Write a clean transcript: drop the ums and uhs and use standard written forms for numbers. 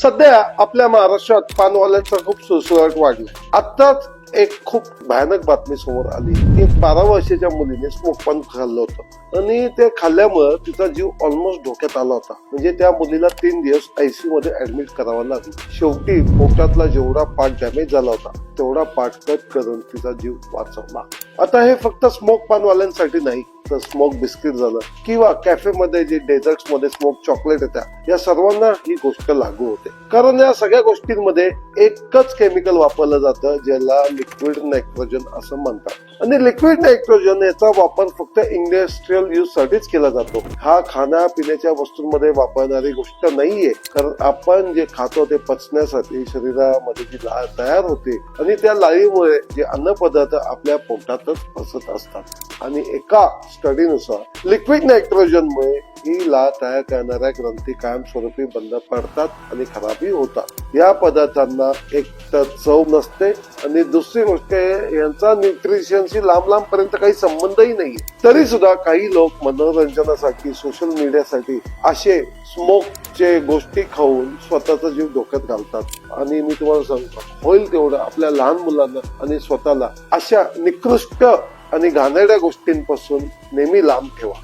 सध्या आपल्या महाराष्ट्रात पानवाल्यांचा खूप सुळसुळाट वाढलाय. आत्ताच एक खूप भयानक बातमी समोर आली. एक 12 वर्षाच्या मुलीने स्मोक पान खाल्लं होतं आणि ते खाल्ल्यामुळे तिचा जीव ऑलमोस्ट धोक्यात आला होता. म्हणजे त्या मुलीला 3 दिवस आयसीयू मध्ये ऍडमिट करावं लागलं. शेवटी पोटातला जेवढा पार्ट डॅमेज झाला होता तेवढा पार्ट कट करून तिचा जीव वाचवला. आता हे फक्त स्मोक पानवाल्यांसाठी नाही, तर स्मोक बिस्किट झालं किंवा कॅफे मध्ये जे डेझर्ट्स मध्ये स्मोक चॉकलेट येतात, या सर्वांना ही गोष्ट लागू होते. कारण या सगळ्या गोष्टींमध्ये एकच केमिकल वापरलं जातं ज्याला लिक्विड नायट्रोजन असं म्हणतात. आणि लिक्विड नायट्रोजन याचा वापर फक्त इंडस्ट्रियल यूज साठीच केला जातो. हा खाण्यापिण्याच्या वस्तूंमध्ये वापरणारी गोष्ट नाहीये. कारण आपण जे खातो ते पचण्यासाठी शरीरामध्ये जी लाळ तयार होते आणि त्या लाळीमुळे जे अन्न पदार्थ आपल्या पोटातच पचत असतात. आणि एका स्टडीनुसार लिक्विड नायट्रोजनमुळे ही लाळ तयार करणाऱ्या ग्रंथी कायमस्वरूपी बंद पडतात आणि खराबही होतात. या पदार्थांना एक तर चव नसते आणि दुसरी गोष्ट यांचा न्यूट्रिशनशी लांब पर्यंत काही संबंधही नाहीये. तरी सुद्धा काही लोक मनोरंजनासाठी सोशल मीडियासाठी असे स्मोकचे गोष्टी खाऊन स्वतःचा जीव धोक्यात घालतात. आणि मी तुम्हाला सांगतो, होईल तेवढं आपल्या लहान मुलांना आणि स्वतःला अशा निकृष्ट आणि घाणेरड्या गोष्टींपासून नेहमी लांब ठेवा.